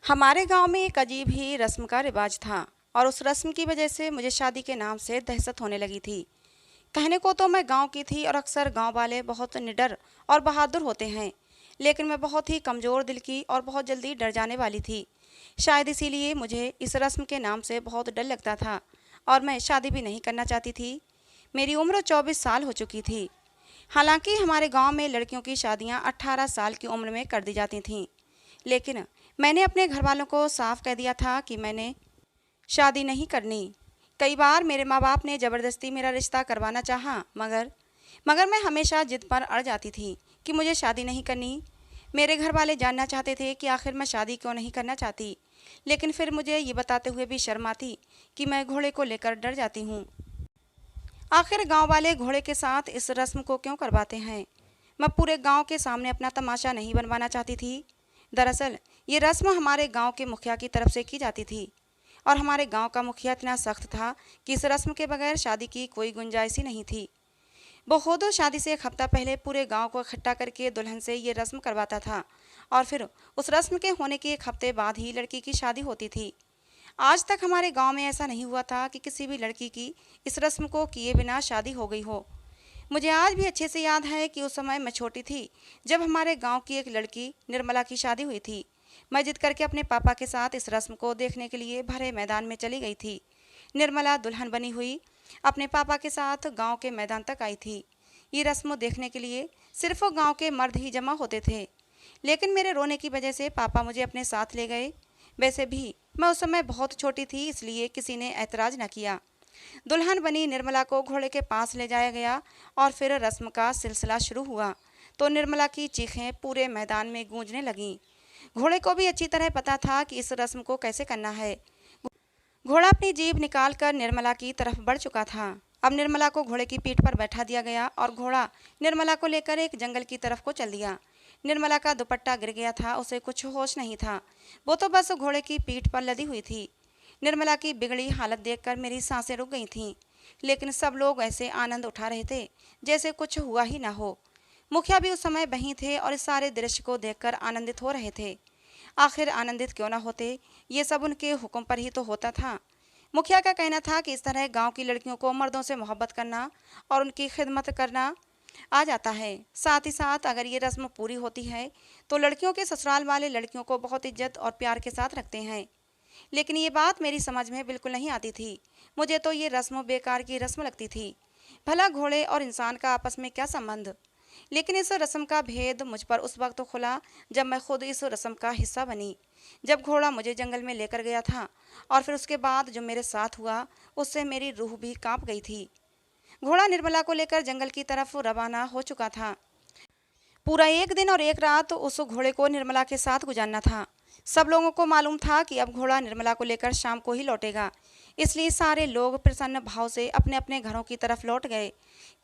हमारे गांव में एक अजीब ही रस्म का रिवाज था और उस रस्म की वजह से मुझे शादी के नाम से दहशत होने लगी थी। कहने को तो मैं गांव की थी और अक्सर गांव वाले बहुत निडर और बहादुर होते हैं, लेकिन मैं बहुत ही कमज़ोर दिल की और बहुत जल्दी डर जाने वाली थी। शायद इसीलिए मुझे इस रस्म के नाम से बहुत डर लगता था और मैं शादी भी नहीं करना चाहती थी। मेरी उम्र 24 साल हो चुकी थी। हालांकि हमारे गांव में लड़कियों की शादियां 18 साल की उम्र में कर दी जाती थीं, लेकिन मैंने अपने घर वालों को साफ कह दिया था कि मैंने शादी नहीं करनी। कई बार मेरे माँ बाप ने ज़बरदस्ती मेरा रिश्ता करवाना चाहा, मगर मगर मैं हमेशा जिद पर अड़ जाती थी कि मुझे शादी नहीं करनी। मेरे घर वाले जानना चाहते थे कि आखिर मैं शादी क्यों नहीं करना चाहती, लेकिन फिर मुझे ये बताते हुए भी शर्म आती कि मैं घोड़े को लेकर डर जाती हूँ। आखिर गांव वाले घोड़े के साथ इस रस्म को क्यों करवाते हैं? मैं पूरे गांव के सामने अपना तमाशा नहीं बनवाना चाहती थी। दरअसल ये रस्म हमारे गांव के मुखिया की तरफ से की जाती थी और हमारे गांव का मुखिया इतना सख्त था कि इस रस्म के बगैर शादी की कोई गुंजाइश ही नहीं थी। वो खुद शादी से एक हफ्ता पहले पूरे गांव को इकट्ठा करके दुल्हन से ये रस्म करवाता था और फिर उस रस्म के होने के एक हफ्ते बाद ही लड़की की शादी होती थी। आज तक हमारे गांव में ऐसा नहीं हुआ था कि किसी भी लड़की की इस रस्म को किए बिना शादी हो गई हो। मुझे आज भी अच्छे से याद है कि उस समय मैं छोटी थी जब हमारे गांव की एक लड़की निर्मला की शादी हुई थी। मैं जिद करके अपने पापा के साथ इस रस्म को देखने के लिए भरे मैदान में चली गई थी। निर्मला दुल्हन बनी हुई अपने पापा के साथ गांव के मैदान तक आई थी। ये रस्म देखने के लिए सिर्फ गांव के मर्द ही जमा होते थे, लेकिन मेरे रोने की वजह से पापा मुझे अपने साथ ले गए। वैसे भी मैं उस समय बहुत छोटी थी, इसलिए किसी ने ऐतराज न किया। दुल्हन बनी निर्मला को घोड़े के पास ले जाया गया और फिर रस्म का सिलसिला शुरू हुआ तो निर्मला की चीखें पूरे मैदान में गूंजने लगीं। घोड़े को भी अच्छी तरह पता था कि इस रस्म को कैसे करना है। घोड़ा अपनी जीभ निकालकर निर्मला की तरफ बढ़ चुका था। अब निर्मला को घोड़े की पीठ पर बैठा दिया गया और घोड़ा निर्मला को लेकर एक जंगल की तरफ को चल दिया। निर्मला का दुपट्टा गिर गया था, उसे कुछ होश नहीं था। वो तो बस घोड़े की पीठ पर लदी हुई थी। निर्मला की बिगड़ी हालत देखकर मेरी सांसें रुक गई थीं, लेकिन सब लोग ऐसे आनंद उठा रहे थे जैसे कुछ हुआ ही ना हो। मुखिया भी उस समय वहीं थे और इस सारे दृश्य को देखकर आनंदित हो रहे थे। आखिर आनंदित क्यों ना होते, ये सब उनके हुक्म पर ही तो होता था। मुखिया का कहना था कि इस तरह गांव की लड़कियों को मर्दों से मोहब्बत करना और उनकी खिदमत करना आ जाता है। साथ ही साथ अगर ये रस्म पूरी होती है तो लड़कियों के ससुराल वाले लड़कियों को बहुत इज्जत और प्यार के साथ रखते हैं। लेकिन ये बात मेरी समझ में बिल्कुल नहीं आती थी। मुझे तो ये रस्म बेकार की रस्म लगती थी। भला घोड़े और इंसान का आपस में क्या संबंध? लेकिन इस रस्म का भेद मुझ पर उस वक्त खुला जब मैं खुद इस रस्म का हिस्सा बनी। जब घोड़ा मुझे जंगल में लेकर गया था और फिर उसके बाद जो मेरे साथ हुआ, उससे मेरी रूह भी कांप गई थी। घोड़ा निर्मला को लेकर जंगल की तरफ रवाना हो चुका था। पूरा एक दिन और एक रात उस घोड़े को निर्मला के साथ गुजारना था। सब लोगों को मालूम था कि अब घोड़ा निर्मला को लेकर शाम को ही लौटेगा, इसलिए सारे लोग प्रसन्न भाव से अपने अपने घरों की तरफ लौट गए।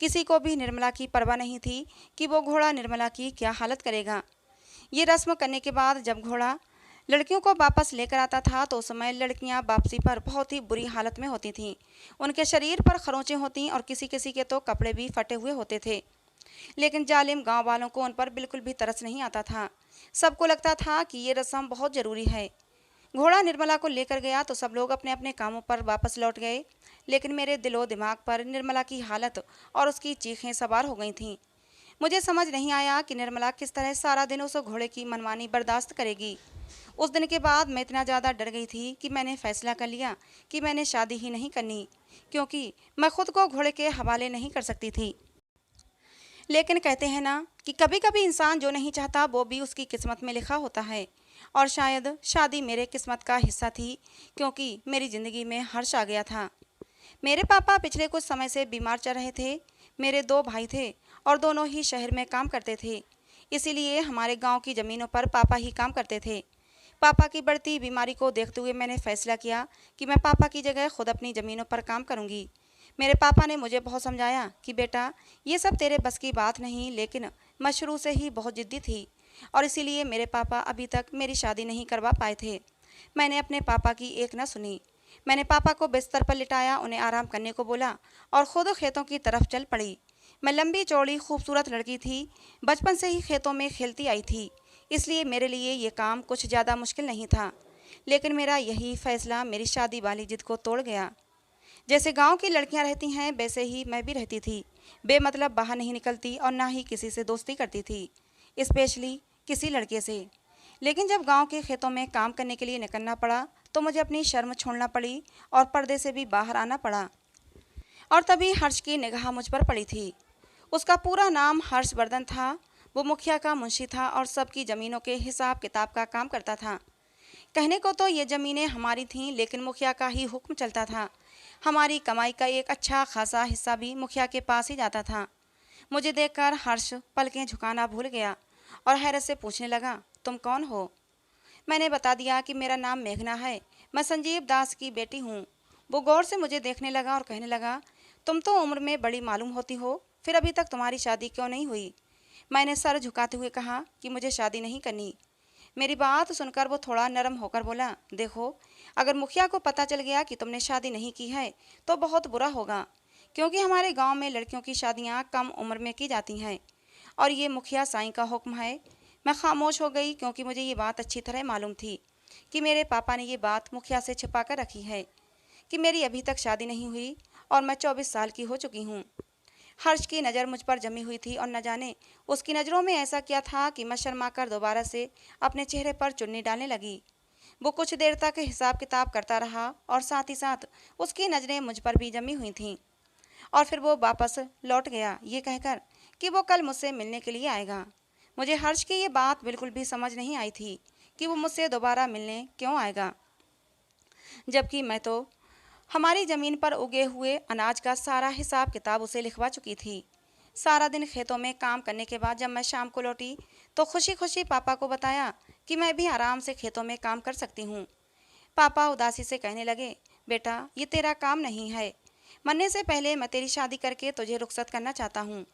किसी को भी निर्मला की परवाह नहीं थी कि वो घोड़ा निर्मला की क्या हालत करेगा। ये रस्म करने के बाद जब घोड़ा लड़कियों को वापस लेकर आता था तो उस समय लड़कियां वापसी पर बहुत ही बुरी हालत में होती थीं। उनके शरीर पर खरोंचें होती और किसी किसी के तो कपड़े भी फटे हुए होते थे। लेकिन जालिम गांव वालों को उन पर बिल्कुल भी तरस नहीं आता था। सबको लगता था कि ये रस्म बहुत ज़रूरी है। घोड़ा निर्मला को लेकर गया तो सब लोग अपने अपने कामों पर वापस लौट गए, लेकिन मेरे दिलो दिमाग पर निर्मला की हालत और उसकी चीखें सवार हो गई थीं। मुझे समझ नहीं आया कि निर्मला किस तरह सारा दिन उस घोड़े की मनमानी बर्दाश्त करेगी। उस दिन के बाद मैं इतना ज़्यादा डर गई थी कि मैंने फैसला कर लिया कि मैंने शादी ही नहीं करनी, क्योंकि मैं खुद को घोड़े के हवाले नहीं कर सकती थी। लेकिन कहते हैं ना कि कभी कभी इंसान जो नहीं चाहता वो भी उसकी किस्मत में लिखा होता है, और शायद शादी मेरे किस्मत का हिस्सा थी, क्योंकि मेरी ज़िंदगी में हर्ष आ गया था। मेरे पापा पिछले कुछ समय से बीमार चल रहे थे। मेरे दो भाई थे और दोनों ही शहर में काम करते थे, इसीलिए हमारे गांव की ज़मीनों पर पापा ही काम करते थे। पापा की बढ़ती बीमारी को देखते हुए मैंने फैसला किया कि मैं पापा की जगह खुद अपनी ज़मीनों पर काम करूंगी। मेरे पापा ने मुझे बहुत समझाया कि बेटा, ये सब तेरे बस की बात नहीं, लेकिन मैं शुरू से ही बहुत ज़िद्दी थी और इसीलिए मेरे पापा अभी तक मेरी शादी नहीं करवा पाए थे। मैंने अपने पापा की एक न सुनी। मैंने पापा को बिस्तर पर लिटाया, उन्हें आराम करने को बोला और खुद खेतों की तरफ चल पड़ी। मैं लंबी चौड़ी खूबसूरत लड़की थी, बचपन से ही खेतों में खेलती आई थी, इसलिए मेरे लिए ये काम कुछ ज़्यादा मुश्किल नहीं था। लेकिन मेरा यही फैसला मेरी शादी वाली जिद को तोड़ गया। जैसे गांव की लड़कियां रहती हैं वैसे ही मैं भी रहती थी। बेमतलब बाहर नहीं निकलती और ना ही किसी से दोस्ती करती थी, स्पेशली किसी लड़के से। लेकिन जब गांव के खेतों में काम करने के लिए निकलना पड़ा तो मुझे अपनी शर्म छोड़ना पड़ी और पर्दे से भी बाहर आना पड़ा। और तभी हर्ष की निगाह मुझ पर पड़ी थी। उसका पूरा नाम हर्षवर्धन था। वो मुखिया का मुंशी था और सबकी ज़मीनों के हिसाब किताब का काम करता था। कहने को तो ये ज़मीनें हमारी थीं, लेकिन मुखिया का ही हुक्म चलता था। हमारी कमाई का एक अच्छा खासा हिस्सा भी मुखिया के पास ही जाता था। मुझे देखकर हर्ष पलकें झुकाना भूल गया और हैरत से पूछने लगा, तुम कौन हो? मैंने बता दिया कि मेरा नाम मेघना है, मैं संजीव दास की बेटी हूँ। वो गौर से मुझे देखने लगा और कहने लगा, तुम तो उम्र में बड़ी मालूम होती हो, फिर अभी तक तुम्हारी शादी क्यों नहीं हुई? मैंने सर झुकाते हुए कहा कि मुझे शादी नहीं करनी। मेरी बात सुनकर वो थोड़ा नरम होकर बोला, देखो, अगर मुखिया को पता चल गया कि तुमने शादी नहीं की है तो बहुत बुरा होगा, क्योंकि हमारे गांव में लड़कियों की शादियां कम उम्र में की जाती हैं और ये मुखिया साईं का हुक्म है। मैं खामोश हो गई, क्योंकि मुझे ये बात अच्छी तरह मालूम थी कि मेरे पापा ने ये बात मुखिया से छिपा कर रखी है कि मेरी अभी तक शादी नहीं हुई और मैं 24 साल की हो चुकी हूँ। हर्ष की नज़र मुझ पर जमी हुई थी और न जाने उसकी नज़रों में ऐसा क्या था कि मैं शर्मा कर दोबारा से अपने चेहरे पर चुन्नी डालने लगी। वो कुछ देर तक हिसाब किताब करता रहा और साथ ही साथ उसकी नज़रें मुझ पर भी जमी हुई थीं। और फिर वो वापस लौट गया ये कहकर कि वो कल मुझसे मिलने के लिए आएगा। मुझे हर्ष की ये बात बिल्कुल भी समझ नहीं आई थी कि वो मुझसे दोबारा मिलने क्यों आएगा, जबकि मैं तो हमारी ज़मीन पर उगे हुए अनाज का सारा हिसाब किताब उसे लिखवा चुकी थी। सारा दिन खेतों में काम करने के बाद जब मैं शाम को लौटी तो खुशी खुशी पापा को बताया कि मैं भी आराम से खेतों में काम कर सकती हूँ। पापा उदासी से कहने लगे, बेटा, ये तेरा काम नहीं है। मरने से पहले मैं तेरी शादी करके तुझे रुखसत करना चाहता हूँ,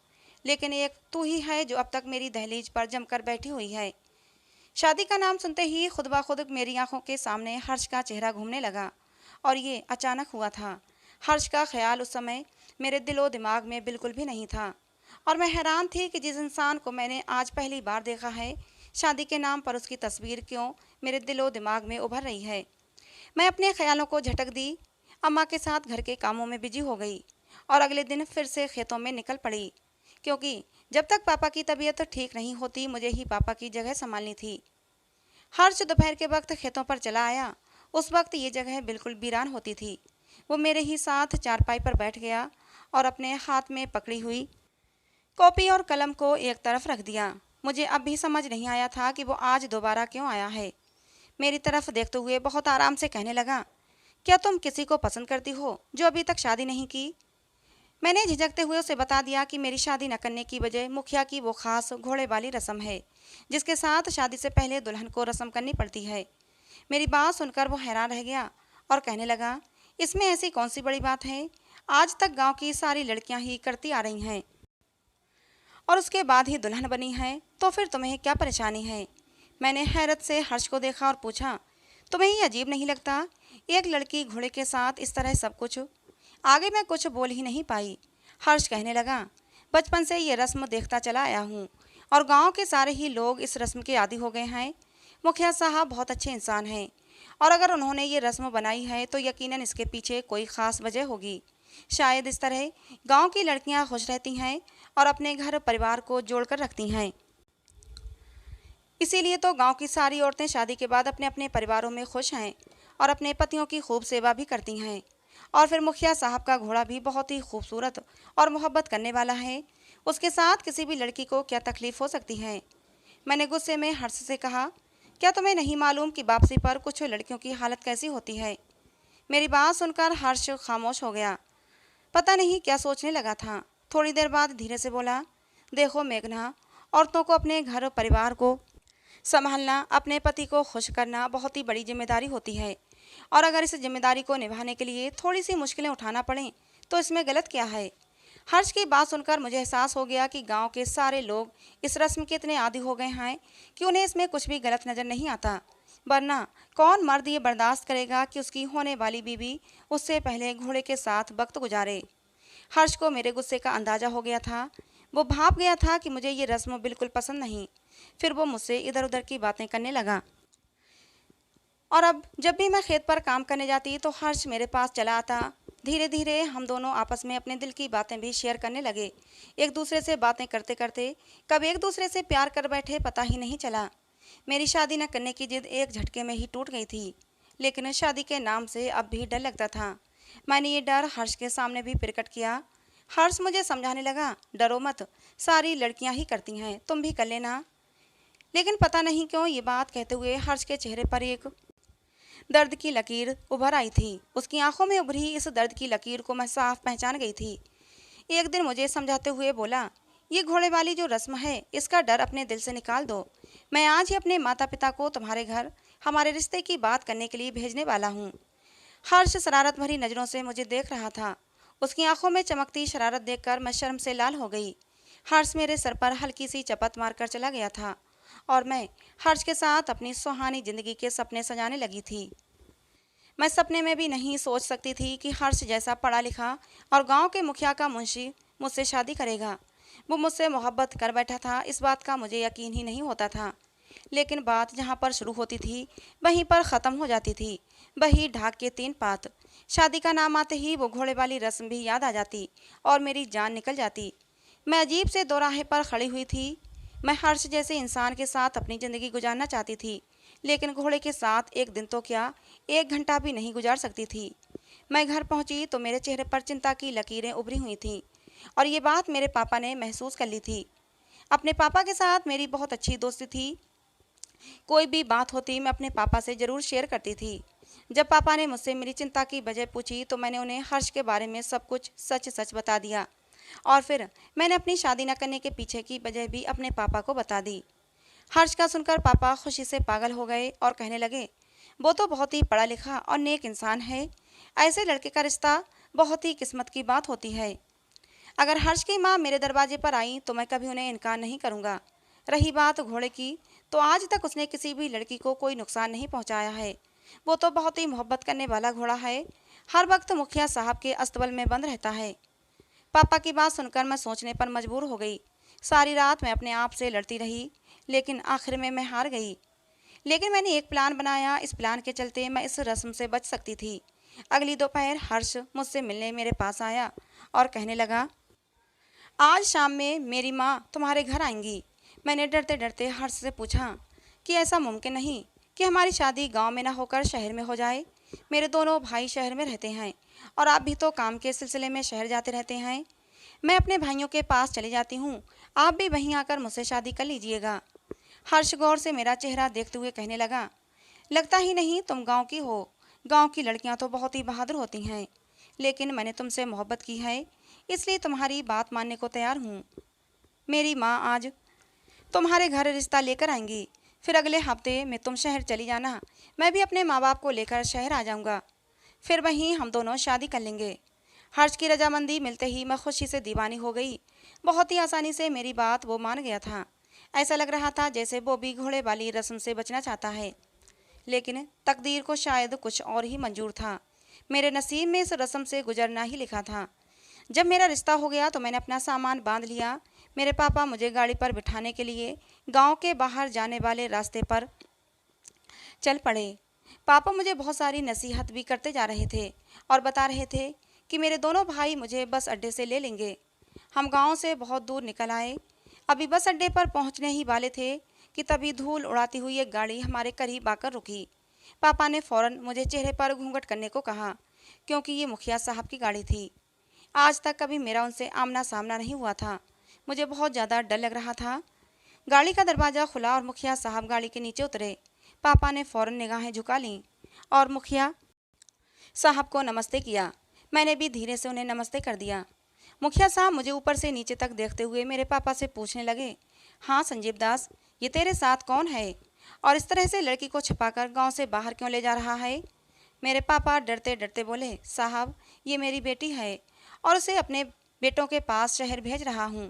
लेकिन एक तू ही है जो अब तक मेरी दहलीज पर जमकर बैठी हुई है। शादी का नाम सुनते ही खुद ब खुद मेरी आंखों के सामने हर्ष का चेहरा घूमने लगा और ये अचानक हुआ था। हर्ष का ख्याल उस समय मेरे दिलो दिमाग में बिल्कुल भी नहीं था और मैं हैरान थी कि जिस इंसान को मैंने आज पहली बार देखा है, शादी के नाम पर उसकी तस्वीर क्यों मेरे दिलो दिमाग में उभर रही है। मैं अपने ख्यालों को झटक दी, अम्मा के साथ घर के कामों में बिजी हो गई और अगले दिन फिर से खेतों में निकल पड़ी, क्योंकि जब तक पापा की तबीयत ठीक नहीं होती मुझे ही पापा की जगह संभालनी थी। हर्ष दोपहर के वक्त खेतों पर चला आया। उस वक्त ये जगह बिल्कुल वीरान होती थी। वो मेरे ही साथ चारपाई पर बैठ गया और अपने हाथ में पकड़ी हुई कॉपी और कलम को एक तरफ रख दिया। मुझे अब भी समझ नहीं आया था कि वो आज दोबारा क्यों आया है। मेरी तरफ देखते हुए बहुत आराम से कहने लगा, क्या तुम किसी को पसंद करती हो जो अभी तक शादी नहीं की? मैंने झिझकते हुए उसे बता दिया कि मेरी शादी न करने की वजह मुखिया की वो खास घोड़े वाली रस्म है, जिसके साथ शादी से पहले दुल्हन को रस्म करनी पड़ती है। मेरी बात सुनकर वो हैरान रह गया और कहने लगा, इसमें ऐसी कौन सी बड़ी बात है? आज तक गांव की सारी लड़कियां ही करती आ रही हैं और उसके बाद ही दुल्हन बनी है, तो फिर तुम्हें क्या परेशानी है? मैंने हैरत से हर्ष को देखा और पूछा, तुम्हें ये अजीब नहीं लगता, एक लड़की घोड़े के साथ इस तरह सब कुछ? आगे मैं कुछ बोल ही नहीं पाई। हर्ष कहने लगा, बचपन से ये रस्म देखता चला आया हूँ और गांव के सारे ही लोग इस रस्म के आदी हो गए हैं। मुखिया साहब बहुत अच्छे इंसान हैं और अगर उन्होंने ये रस्म बनाई है तो यकीनन इसके पीछे कोई ख़ास वजह होगी। शायद इस तरह गांव की लड़कियां खुश रहती हैं और अपने घर परिवार को जोड़कर रखती हैं। इसीलिए तो गांव की सारी औरतें शादी के बाद अपने अपने परिवारों में खुश हैं और अपने पतियों की खूब सेवा भी करती हैं। और फिर मुखिया साहब का घोड़ा भी बहुत ही खूबसूरत और मोहब्बत करने वाला है, उसके साथ किसी भी लड़की को क्या तकलीफ़ हो सकती है? मैंने गुस्से में हर्ष से कहा, क्या तुम्हें नहीं मालूम कि वापसी पर कुछ लड़कियों की हालत कैसी होती है? मेरी बात सुनकर हर्ष खामोश हो गया, पता नहीं क्या सोचने लगा था। थोड़ी देर बाद धीरे से बोला, देखो मेघना, औरतों को अपने घर परिवार को संभालना, अपने पति को खुश करना बहुत ही बड़ी जिम्मेदारी होती है और अगर इस जिम्मेदारी को निभाने के लिए थोड़ी सी मुश्किलें उठाना पड़ें तो इसमें गलत क्या है? हर्ष की बात सुनकर मुझे एहसास हो गया कि गांव के सारे लोग इस रस्म के इतने आदी हो गए हैं कि उन्हें इसमें कुछ भी गलत नज़र नहीं आता, वरना कौन मर्द ये बर्दाश्त करेगा कि उसकी होने वाली बीवी उससे पहले घोड़े के साथ वक्त गुजारे। हर्ष को मेरे गुस्से का अंदाज़ा हो गया था। वो भाप गया था कि मुझे ये रस्म बिल्कुल पसंद नहीं। फिर वो मुझसे इधर उधर की बातें करने लगा। और अब जब भी मैं खेत पर काम करने जाती तो हर्ष मेरे पास चला आता। धीरे धीरे हम दोनों आपस में अपने दिल की बातें भी शेयर करने लगे। एक दूसरे से बातें करते करते कब एक दूसरे से प्यार कर बैठे पता ही नहीं चला। मेरी शादी न करने की जिद एक झटके में ही टूट गई थी, लेकिन शादी के नाम से अब भी डर लगता था। मैंने ये डर हर्ष के सामने भी प्रकट किया। हर्ष मुझे समझाने लगा, डरो मत, सारी लड़कियां ही करती हैं, तुम भी कर लेना। लेकिन पता नहीं क्यों ये बात कहते हुए हर्ष के चेहरे पर एक दर्द की लकीर उभर आई थी। उसकी आंखों में उभरी इस दर्द की लकीर को मैं साफ पहचान गई थी। एक दिन मुझे समझाते हुए बोला, ये घोड़े वाली जो रस्म है इसका डर अपने दिल से निकाल दो। मैं आज ही अपने माता पिता को तुम्हारे घर हमारे रिश्ते की बात करने के लिए भेजने वाला हूँ। हर्ष शरारत भरी नज़रों से मुझे देख रहा था। उसकी आंखों में चमकती शरारत देखकर मैं शर्म से लाल हो गई। हर्ष मेरे सर पर हल्की सी चपत मारकर चला गया था और मैं हर्ष के साथ अपनी सुहानी जिंदगी के सपने सजाने लगी थी। मैं सपने में भी नहीं सोच सकती थी कि हर्ष जैसा पढ़ा लिखा और गांव के मुखिया का मुंशी मुझसे शादी करेगा। वो मुझसे मोहब्बत कर बैठा था, इस बात का मुझे यकीन ही नहीं होता था। लेकिन बात जहाँ पर शुरू होती थी वहीं पर ख़त्म हो जाती थी। वही ढाक के 3 पात। शादी का नाम आते ही वो घोड़े वाली रस्म भी याद आ जाती और मेरी जान निकल जाती। मैं अजीब से दोराहे पर खड़ी हुई थी। मैं हर्ष जैसे इंसान के साथ अपनी ज़िंदगी गुजारना चाहती थी, लेकिन घोड़े के साथ एक दिन तो क्या, 1 घंटा भी नहीं गुजार सकती थी। मैं घर पहुंची तो मेरे चेहरे पर चिंता की लकीरें उभरी हुई थीं और ये बात मेरे पापा ने महसूस कर ली थी। अपने पापा के साथ मेरी बहुत अच्छी दोस्ती थी। कोई भी बात होती मैं अपने पापा से ज़रूर शेयर करती थी। जब पापा ने मुझसे मेरी चिंता की वजह पूछी तो मैंने उन्हें हर्ष के बारे में सब कुछ सच सच बता दिया और फिर मैंने अपनी शादी न करने के पीछे की वजह भी अपने पापा को बता दी। हर्ष का सुनकर पापा खुशी से पागल हो गए और कहने लगे, वो तो बहुत ही पढ़ा लिखा और नेक इंसान है, ऐसे लड़के का रिश्ता बहुत ही किस्मत की बात होती है। अगर हर्ष की माँ मेरे दरवाजे पर आई तो मैं कभी उन्हें इनकार नहीं करूँगा। रही बात घोड़े की, तो आज तक उसने किसी भी लड़की को कोई नुकसान नहीं पहुँचाया है। वो तो बहुत ही मोहब्बत करने वाला घोड़ा है, हर वक्त मुखिया साहब के अस्तबल में बंद रहता है। पापा की बात सुनकर मैं सोचने पर मजबूर हो गई। सारी रात मैं अपने आप से लड़ती रही, लेकिन आखिर में मैं हार गई। लेकिन मैंने एक प्लान बनाया। इस प्लान के चलते मैं इस रस्म से बच सकती थी। अगली दोपहर हर्ष मुझसे मिलने मेरे पास आया और कहने लगा, आज शाम में मेरी माँ तुम्हारे घर आएंगी। मैंने डरते डरते हर्ष से पूछा कि ऐसा मुमकिन नहीं कि हमारी शादी गांव में ना होकर शहर में हो जाए। मेरे दोनों भाई शहर में रहते हैं और आप भी तो काम के सिलसिले में शहर जाते रहते हैं। मैं अपने भाइयों के पास चली जाती हूँ, आप भी वहीं आकर मुझसे शादी कर लीजिएगा। हर्ष गौर से मेरा चेहरा देखते हुए कहने लगा, लगता ही नहीं तुम गांव की हो। गांव की लड़कियां तो बहुत ही बहादुर होती हैं, लेकिन मैंने तुमसे मोहब्बत की है, इसलिए तुम्हारी बात मानने को तैयार हूँ। मेरी माँ आज तुम्हारे घर रिश्ता लेकर आएंगी, फिर अगले हफ्ते में तुम शहर चली जाना। मैं भी अपने माँ बाप को लेकर शहर आ जाऊँगा, फिर वहीं हम दोनों शादी कर लेंगे। हर्ष की रजामंदी मिलते ही मैं खुशी से दीवानी हो गई। बहुत ही आसानी से मेरी बात वो मान गया था। ऐसा लग रहा था जैसे वो भी घोड़े वाली रस्म से बचना चाहता है, लेकिन तकदीर को शायद कुछ और ही मंजूर था। मेरे नसीब में इस रस्म से गुजरना ही लिखा था। जब मेरा रिश्ता हो गया तो मैंने अपना सामान बांध लिया। मेरे पापा मुझे गाड़ी पर बिठाने के लिए गांव के बाहर जाने वाले रास्ते पर चल पड़े। पापा मुझे बहुत सारी नसीहत भी करते जा रहे थे और बता रहे थे कि मेरे दोनों भाई मुझे बस अड्डे से ले लेंगे। हम गांव से बहुत दूर निकल आए। अभी बस अड्डे पर पहुंचने ही वाले थे कि तभी धूल उड़ाती हुई एक गाड़ी हमारे करीब आकर रुकी। पापा ने फौरन मुझे चेहरे पर घूंघट करने को कहा, क्योंकि ये मुखिया साहब की गाड़ी थी। आज तक कभी मेरा उनसे आमना सामना नहीं हुआ था। मुझे बहुत ज़्यादा डर लग रहा था। गाड़ी का दरवाज़ा खुला और मुखिया साहब गाड़ी के नीचे उतरे। पापा ने फ़ौरन निगाहें झुका लीं और मुखिया साहब को नमस्ते किया। मैंने भी धीरे से उन्हें नमस्ते कर दिया। मुखिया साहब मुझे ऊपर से नीचे तक देखते हुए मेरे पापा से पूछने लगे, हाँ संजीव दास, ये तेरे साथ कौन है और इस तरह से लड़की को छिपाकर गांव से बाहर क्यों ले जा रहा है? मेरे पापा डरते डरते बोले, साहब ये मेरी बेटी है और उसे अपने बेटों के पास शहर भेज रहा हूँ।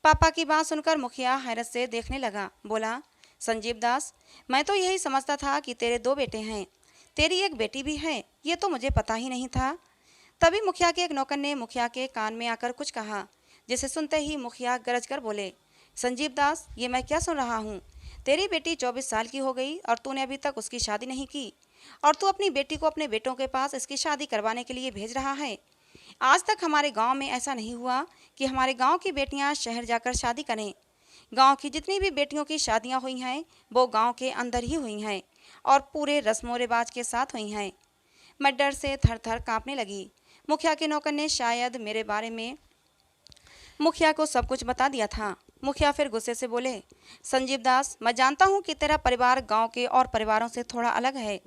पापा की बात सुनकर मुखिया हैरत से देखने लगा। बोला, संजीव दास, मैं तो यही समझता था कि तेरे 2 बेटे हैं, तेरी एक बेटी भी है, ये तो मुझे पता ही नहीं था। तभी मुखिया के एक नौकर ने मुखिया के कान में आकर कुछ कहा, जिसे सुनते ही मुखिया गरज कर बोले, संजीव दास, ये मैं क्या सुन रहा हूँ? तेरी बेटी 24 साल की हो गई और तूने अभी तक उसकी शादी नहीं की, और तू अपनी बेटी को अपने बेटों के पास इसकी शादी करवाने के लिए भेज रहा है। आज तक हमारे गांव में ऐसा नहीं हुआ कि हमारे गांव की बेटियां शहर जाकर शादी करें। गांव की जितनी भी बेटियों की शादियां हुई हैं वो गांव के अंदर ही हुई हैं और पूरे रस्मों रिवाज के साथ हुई हैं। मैं डर से थर थर कांपने लगी। मुखिया के नौकर ने शायद मेरे बारे में मुखिया को सब कुछ बता दिया था। मुखिया फिर गुस्से से बोले, संजीव दास, मैं जानता हूँ कि तेरा परिवार गांव के और परिवारों से थोड़ा अलग है।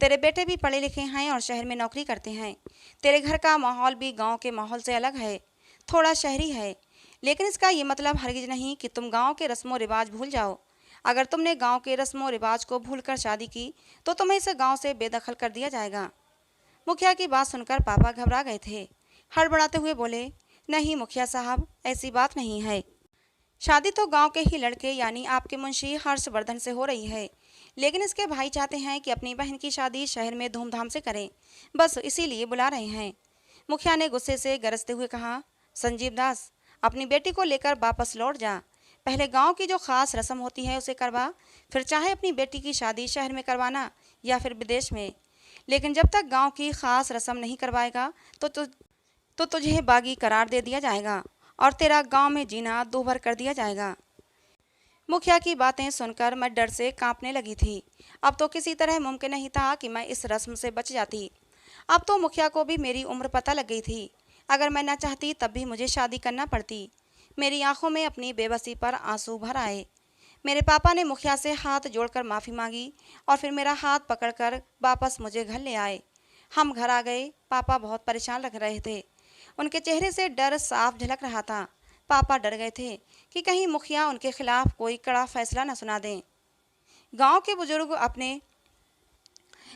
तेरे बेटे भी पढ़े लिखे हैं और शहर में नौकरी करते हैं। तेरे घर का माहौल भी गांव के माहौल से अलग है, थोड़ा शहरी है। लेकिन इसका ये मतलब हरगिज नहीं कि तुम गांव के रस्मों रिवाज भूल जाओ। अगर तुमने गांव के रस्मों रिवाज को भूलकर शादी की तो तुम्हें इस गांव से बेदखल कर दिया जाएगा। मुखिया की बात सुनकर पापा घबरा गए थे। हड़बड़ाते हुए बोले, नहीं मुखिया साहब, ऐसी बात नहीं है। शादी तो गांव के ही लड़के यानी आपके मुंशी हर्षवर्धन से हो रही है, लेकिन इसके भाई चाहते हैं कि अपनी बहन की शादी शहर में धूमधाम से करें, बस इसीलिए बुला रहे हैं। मुखिया ने गुस्से से गरजते हुए कहा, संजीव दास, अपनी बेटी को लेकर वापस लौट जा। पहले गांव की जो खास रस्म होती है उसे करवा, फिर चाहे अपनी बेटी की शादी शहर में करवाना या फिर विदेश में। लेकिन जब तक गांव की खास रस्म नहीं करवाएगा तो तुझे बागी करार दे दिया जाएगा और तेरा गांव में जीना दूभर कर दिया जाएगा। मुखिया की बातें सुनकर मैं डर से कांपने लगी थी। अब तो किसी तरह मुमकिन नहीं था कि मैं इस रस्म से बच जाती। अब तो मुखिया को भी मेरी उम्र पता लग गई थी। अगर मैं न चाहती तब भी मुझे शादी करना पड़ती। मेरी आंखों में अपनी बेबसी पर आंसू भर आए। मेरे पापा ने मुखिया से हाथ जोड़कर माफ़ी मांगी और फिर मेरा हाथ पकड़कर वापस मुझे घर ले आए। हम घर आ गए। पापा बहुत परेशान लग रहे थे। उनके चेहरे से डर साफ झलक रहा था। पापा डर गए थे कि कहीं मुखिया उनके खिलाफ कोई कड़ा फैसला न सुना दें। गांव के बुजुर्ग अपने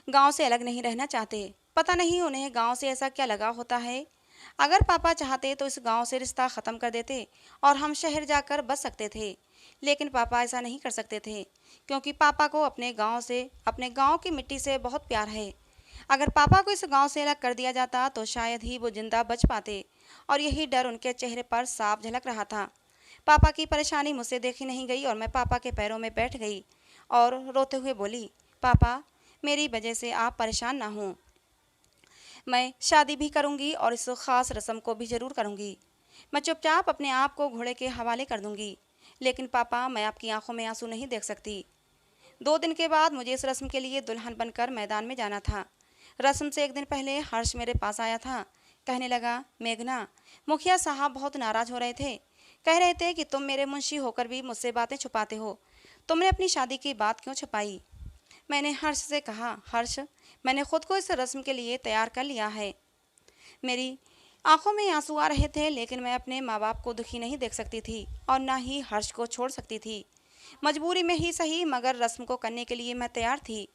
गांव से अलग नहीं रहना चाहते। पता नहीं उन्हें गांव से ऐसा क्या लगा होता है। अगर पापा चाहते तो इस गांव से रिश्ता ख़त्म कर देते और हम शहर जाकर बस सकते थे। लेकिन पापा ऐसा नहीं कर सकते थे, क्योंकि पापा को अपने गांव से, अपने गांव की मिट्टी से बहुत प्यार है। अगर पापा को इस गांव से अलग कर दिया जाता तो शायद ही वो जिंदा बच पाते, और यही डर उनके चेहरे पर साफ झलक रहा था। पापा की परेशानी मुझसे देखी नहीं गई और मैं पापा के पैरों में बैठ गई और रोते हुए बोली, पापा, मेरी वजह से आप परेशान ना हों। मैं शादी भी करूंगी और इस खास रस्म को भी ज़रूर करूंगी। मैं चुपचाप अपने आप को घोड़े के हवाले कर दूंगी। लेकिन पापा, मैं आपकी आंखों में आंसू नहीं देख सकती। 2 दिन के बाद मुझे इस रस्म के लिए दुल्हन बनकर मैदान में जाना था। रस्म से 1 दिन पहले हर्ष मेरे पास आया था। कहने लगा, मेघना, मुखिया साहब बहुत नाराज़ हो रहे थे। कह रहे थे कि तुम मेरे मुंशी होकर भी मुझसे बातें छुपाते हो। तुमने अपनी शादी की बात क्यों छुपाई? मैंने हर्ष से कहा, हर्ष, मैंने खुद को इस रस्म के लिए तैयार कर लिया है। मेरी आंखों में आंसू आ रहे थे, लेकिन मैं अपने माँ बाप को दुखी नहीं देख सकती थी और ना ही हर्ष को छोड़ सकती थी। मजबूरी में ही सही, मगर रस्म को करने के लिए मैं तैयार थी।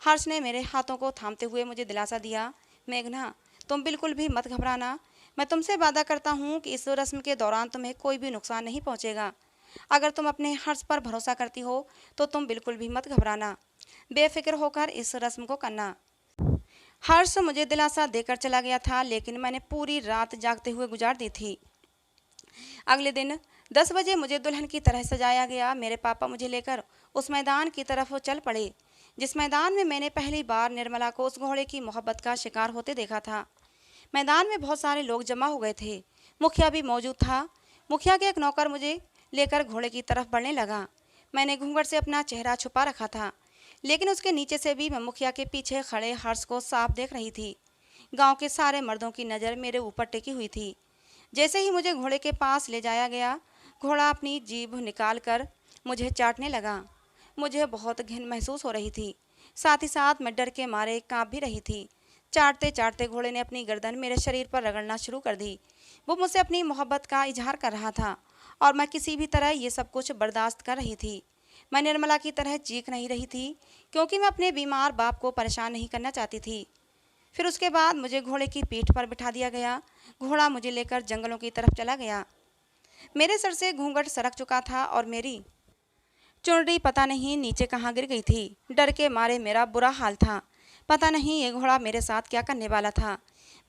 हर्ष ने मेरे हाथों को थामते हुए मुझे दिलासा दिया, मेघना, तुम बिल्कुल भी मत घबराना। मैं तुमसे वादा करता हूँ कि इस रस्म के दौरान तुम्हें कोई भी नुकसान नहीं पहुँचेगा। अगर तुम अपने हर्ष पर भरोसा करती हो तो तुम बिल्कुल भी मत घबराना। बेफिक्र होकर इस रस्म को करना। हर्ष मुझे दिलासा देकर चला गया था, लेकिन मैंने पूरी रात जागते हुए गुजार दी थी। अगले दिन 10 बजे मुझे दुल्हन की तरह सजाया गया। मेरे पापा मुझे लेकर उस मैदान की तरफ चल पड़े जिस मैदान में मैंने पहली बार निर्मला को उस घोड़े की मोहब्बत का शिकार होते देखा था। मैदान में बहुत सारे लोग जमा हो गए थे। मुखिया भी मौजूद था। मुखिया के एक नौकर मुझे लेकर घोड़े की तरफ बढ़ने लगा। मैंने घूंघट से अपना चेहरा छुपा रखा था, लेकिन उसके नीचे से भी मैं मुखिया के पीछे खड़े हर्ष को साफ देख रही थी। गांव के सारे मर्दों की नज़र मेरे ऊपर टिकी हुई थी। जैसे ही मुझे घोड़े के पास ले जाया गया, घोड़ा अपनी जीभ निकाल कर मुझे चाटने लगा। मुझे बहुत घिन महसूस हो रही थी। साथ ही साथ मैं डर के मारे काँप भी रही थी। चाटते चाटते घोड़े ने अपनी गर्दन मेरे शरीर पर रगड़ना शुरू कर दी। वो मुझसे अपनी मोहब्बत का इजहार कर रहा था और मैं किसी भी तरह ये सब कुछ बर्दाश्त कर रही थी। मैं निर्मला की तरह चीख नहीं रही थी, क्योंकि मैं अपने बीमार बाप को परेशान नहीं करना चाहती थी। फिर उसके बाद मुझे घोड़े की पीठ पर बिठा दिया गया। घोड़ा मुझे लेकर जंगलों की तरफ चला गया। मेरे सर से घूंघट सरक चुका था और मेरी चुनरी पता नहीं नीचे कहाँ गिर गई थी। डर के मारे मेरा बुरा हाल था। पता नहीं ये घोड़ा मेरे साथ क्या करने वाला था।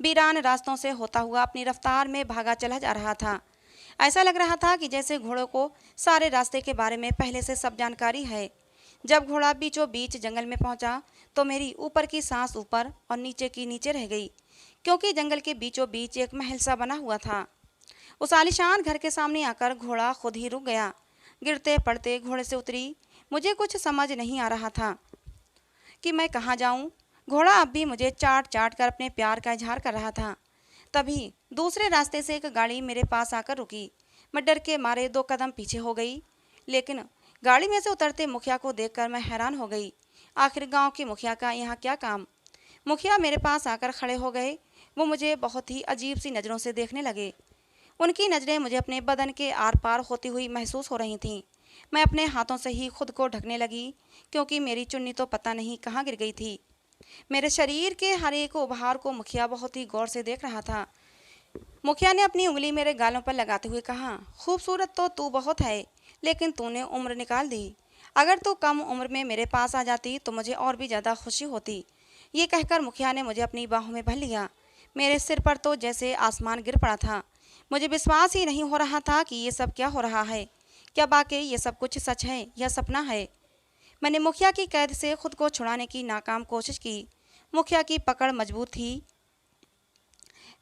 वीरान रास्तों से होता हुआ अपनी रफ्तार में भागा चला जा रहा था। ऐसा लग रहा था कि जैसे घोड़ों को सारे रास्ते के बारे में पहले से सब जानकारी है। जब घोड़ा बीचों बीच जंगल में पहुंचा तो मेरी ऊपर की सांस ऊपर और नीचे की नीचे रह गई, क्योंकि जंगल के बीचों बीच एक महल सा बना हुआ था। उस आलीशान घर के सामने आकर घोड़ा खुद ही रुक गया। गिरते पड़ते घोड़े से उतरी। मुझे कुछ समझ नहीं आ रहा था कि मैं कहाँ जाऊं। घोड़ा अब भी मुझे चाट चाट कर अपने प्यार का इजहार कर रहा था। तभी दूसरे रास्ते से एक गाड़ी मेरे पास आकर रुकी। मैं डर के मारे 2 कदम पीछे हो गई, लेकिन गाड़ी में से उतरते मुखिया को देखकर मैं हैरान हो गई। आखिर गांव के मुखिया का यहाँ क्या काम। मुखिया मेरे पास आकर खड़े हो गए। वो मुझे बहुत ही अजीब सी नज़रों से देखने लगे। उनकी नज़रें मुझे अपने बदन के आर पार होती हुई महसूस हो रही थीं। मैं अपने हाथों से ही खुद को ढकने लगी, क्योंकि मेरी चुन्नी तो पता नहीं कहाँ गिर गई थी। मेरे शरीर के हर एक उभार को मुखिया बहुत ही गौर से देख रहा था। मुखिया ने अपनी उंगली मेरे गालों पर लगाते हुए कहा, खूबसूरत तो तू बहुत है, लेकिन तूने उम्र निकाल दी। अगर तू कम उम्र में मेरे पास आ जाती तो मुझे और भी ज़्यादा खुशी होती। ये कहकर मुखिया ने मुझे अपनी बाहों में भर लिया। मेरे सिर पर तो जैसे आसमान गिर पड़ा था। मुझे विश्वास ही नहीं हो रहा था कि ये सब क्या हो रहा है। क्या वाकई ये सब कुछ सच है या सपना है। मैंने मुखिया की कैद से खुद को छुड़ाने की नाकाम कोशिश की। मुखिया की पकड़ मजबूत थी।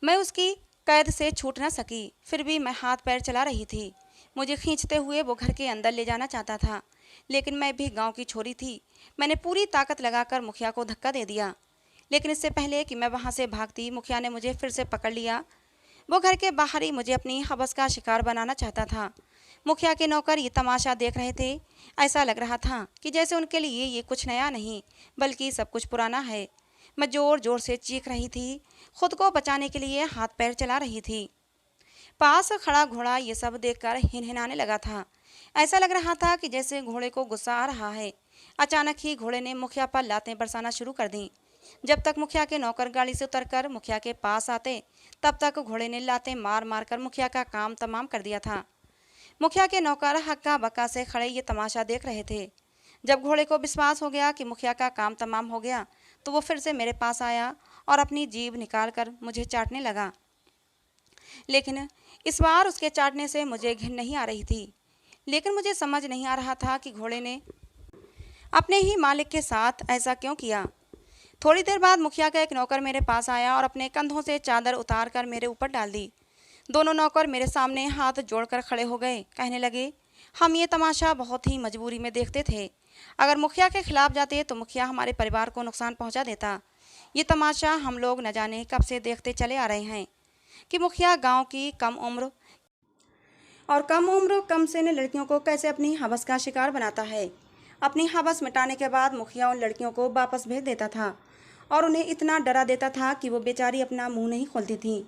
मैं उसकी कैद से छूट न सकी। फिर भी मैं हाथ पैर चला रही थी। मुझे खींचते हुए वो घर के अंदर ले जाना चाहता था, लेकिन मैं भी गांव की छोरी थी। मैंने पूरी ताकत लगाकर मुखिया को धक्का दे दिया, लेकिन इससे पहले कि मैं वहां से भागती, मुखिया ने मुझे फिर से पकड़ लिया। वो घर के बाहर ही मुझे अपनी हवस का शिकार बनाना चाहता था। मुखिया के नौकर ये तमाशा देख रहे थे। ऐसा लग रहा था कि जैसे उनके लिए ये कुछ नया नहीं, बल्कि सब कुछ पुराना है। मैं जोर जोर से चीख रही थी, खुद को बचाने के लिए हाथ पैर चला रही थी। पास खड़ा घोड़ा ये सब देखकर हिनहिनाने लगा था। ऐसा लग रहा था कि जैसे घोड़े को गुस्सा आ रहा है। अचानक ही घोड़े ने मुखिया पर लातें बरसाना शुरू कर दी। जब तक मुखिया के नौकर गाड़ी से उतरकर मुखिया के पास आते, तब तक घोड़े ने लातें मार मार कर मुखिया का काम तमाम कर दिया था। मुखिया के नौकर हक्का बक्का से खड़े ये तमाशा देख रहे थे। जब घोड़े को विश्वास हो गया कि मुखिया का काम तमाम हो गया, तो वो फिर से मेरे पास आया और अपनी जीभ निकालकर मुझे चाटने लगा। लेकिन इस बार उसके चाटने से मुझे घिन नहीं आ रही थी। लेकिन मुझे समझ नहीं आ रहा था कि घोड़े ने अपने ही मालिक के साथ ऐसा क्यों किया। थोड़ी देर बाद मुखिया का एक नौकर मेरे पास आया और अपने कंधों से चादर उतार कर मेरे ऊपर डाल दी। दोनों नौकर मेरे सामने हाथ जोड़कर खड़े हो गए। कहने लगे, हम ये तमाशा बहुत ही मजबूरी में देखते थे। अगर मुखिया के खिलाफ जाते तो मुखिया हमारे परिवार को नुकसान पहुंचा देता। ये तमाशा हम लोग न जाने कब से देखते चले आ रहे हैं कि मुखिया गांव की कम उम्र कम से न लड़कियों को कैसे अपनी हवस का शिकार बनाता है। अपनी हवस मिटाने के बाद मुखिया उन लड़कियों को वापस भेज देता था और उन्हें इतना डरा देता था कि वो बेचारी अपना मुंह नहीं खोलती थी।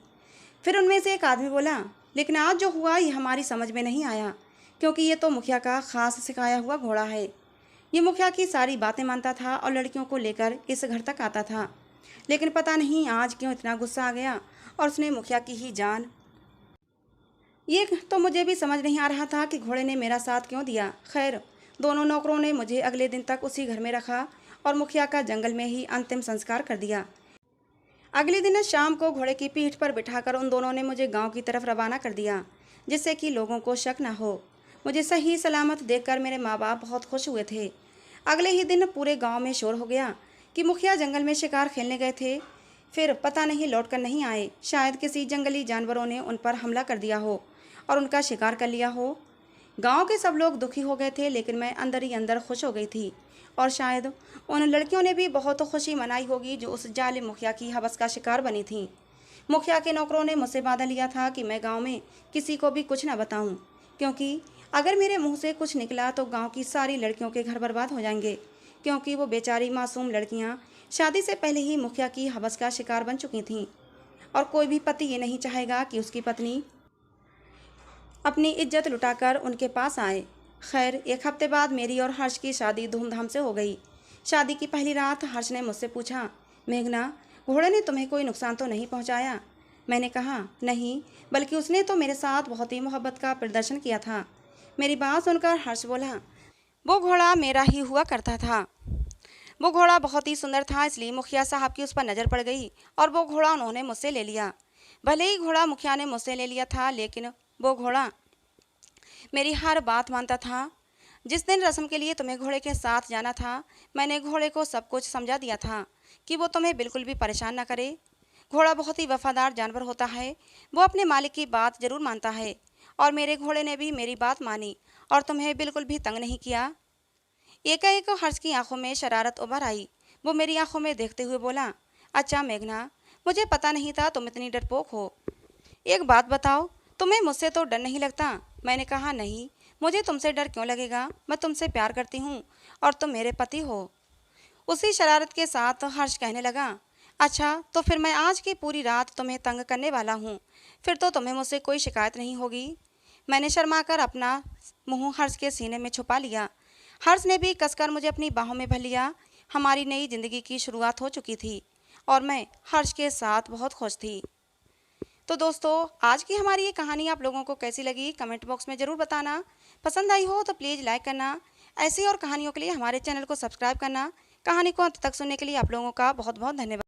फिर उनमें से एक आदमी बोला, लेकिन आज जो हुआ ये हमारी समझ में नहीं आया, क्योंकि ये तो मुखिया का खास सिखाया हुआ घोड़ा है। ये मुखिया की सारी बातें मानता था और लड़कियों को लेकर इस घर तक आता था। लेकिन पता नहीं आज क्यों इतना गुस्सा आ गया और उसने मुखिया की ही जान। ये तो मुझे भी समझ नहीं आ रहा था कि घोड़े ने मेरा साथ क्यों दिया। खैर, दोनों नौकरों ने मुझे अगले दिन तक उसी घर में रखा और मुखिया का जंगल में ही अंतिम संस्कार कर दिया। अगले दिन शाम को घोड़े की पीठ पर बिठाकर उन दोनों ने मुझे गांव की तरफ रवाना कर दिया, जिससे कि लोगों को शक न हो। मुझे सही सलामत देखकर मेरे माँ बाप बहुत खुश हुए थे। अगले ही दिन पूरे गांव में शोर हो गया कि मुखिया जंगल में शिकार खेलने गए थे, फिर पता नहीं लौटकर नहीं आए। शायद किसी जंगली जानवरों ने उन पर हमला कर दिया हो और उनका शिकार कर लिया हो। गांव के सब लोग दुखी हो गए थे, लेकिन मैं अंदर ही अंदर खुश हो गई थी। और शायद उन लड़कियों ने भी बहुत खुशी मनाई होगी जो उस जालिम मुखिया की हवस का शिकार बनी थीं। मुखिया के नौकरों ने मुझसे वादा लिया था कि मैं गांव में किसी को भी कुछ न बताऊं, क्योंकि अगर मेरे मुंह से कुछ निकला तो गांव की सारी लड़कियों के घर बर्बाद हो जाएंगे, क्योंकि वो बेचारी मासूम लड़कियां शादी से पहले ही मुखिया की हवस का शिकार बन चुकी थीं। और कोई भी पति ये नहीं चाहेगा कि उसकी पत्नी अपनी इज्जत लुटाकर उनके पास आए। खैर, 1 हफ्ते बाद मेरी और हर्ष की शादी धूमधाम से हो गई। शादी की पहली रात हर्ष ने मुझसे पूछा, मेघना, घोड़े ने तुम्हें कोई नुकसान तो नहीं पहुंचाया? मैंने कहा, नहीं, बल्कि उसने तो मेरे साथ बहुत ही मोहब्बत का प्रदर्शन किया था। मेरी बात सुनकर हर्ष बोला, वो घोड़ा मेरा ही हुआ करता था। वो घोड़ा बहुत ही सुंदर था, इसलिए मुखिया साहब की उस पर नज़र पड़ गई और वो घोड़ा उन्होंने मुझसे ले लिया। भले ही घोड़ा मुखिया ने मुझसे ले लिया था, लेकिन वो घोड़ा मेरी हर बात मानता था। जिस दिन रस्म के लिए तुम्हें घोड़े के साथ जाना था, मैंने घोड़े को सब कुछ समझा दिया था कि वो तुम्हें बिल्कुल भी परेशान ना करे। घोड़ा बहुत ही वफादार जानवर होता है। वो अपने मालिक की बात जरूर मानता है और मेरे घोड़े ने भी मेरी बात मानी और तुम्हें बिल्कुल भी तंग नहीं किया। एकाएक हर्ष की आंखों में शरारत उभर आई। वो मेरी आंखों में देखते हुए बोला, अच्छा मेघना, मुझे पता नहीं था तुम इतनी डरपोक हो। एक बात बताओ, तुम्हें मुझसे तो डर नहीं लगता? मैंने कहा, नहीं, मुझे तुमसे डर क्यों लगेगा, मैं तुमसे प्यार करती हूँ और तुम मेरे पति हो। उसी शरारत के साथ हर्ष कहने लगा, अच्छा तो फिर मैं आज की पूरी रात तुम्हें तंग करने वाला हूँ, फिर तो तुम्हें मुझसे कोई शिकायत नहीं होगी। मैंने शर्माकर अपना मुंह हर्ष के सीने में छुपा लिया। हर्ष ने भी कसकर मुझे अपनी बाहों में भर लिया। हमारी नई जिंदगी की शुरुआत हो चुकी थी और मैं हर्ष के साथ बहुत खुश थी। तो दोस्तों, आज की हमारी ये कहानी आप लोगों को कैसी लगी, कमेंट बॉक्स में ज़रूर बताना। पसंद आई हो तो प्लीज़ लाइक करना। ऐसी और कहानियों के लिए हमारे चैनल को सब्सक्राइब करना। कहानी को अंत तक सुनने के लिए आप लोगों का बहुत बहुत धन्यवाद।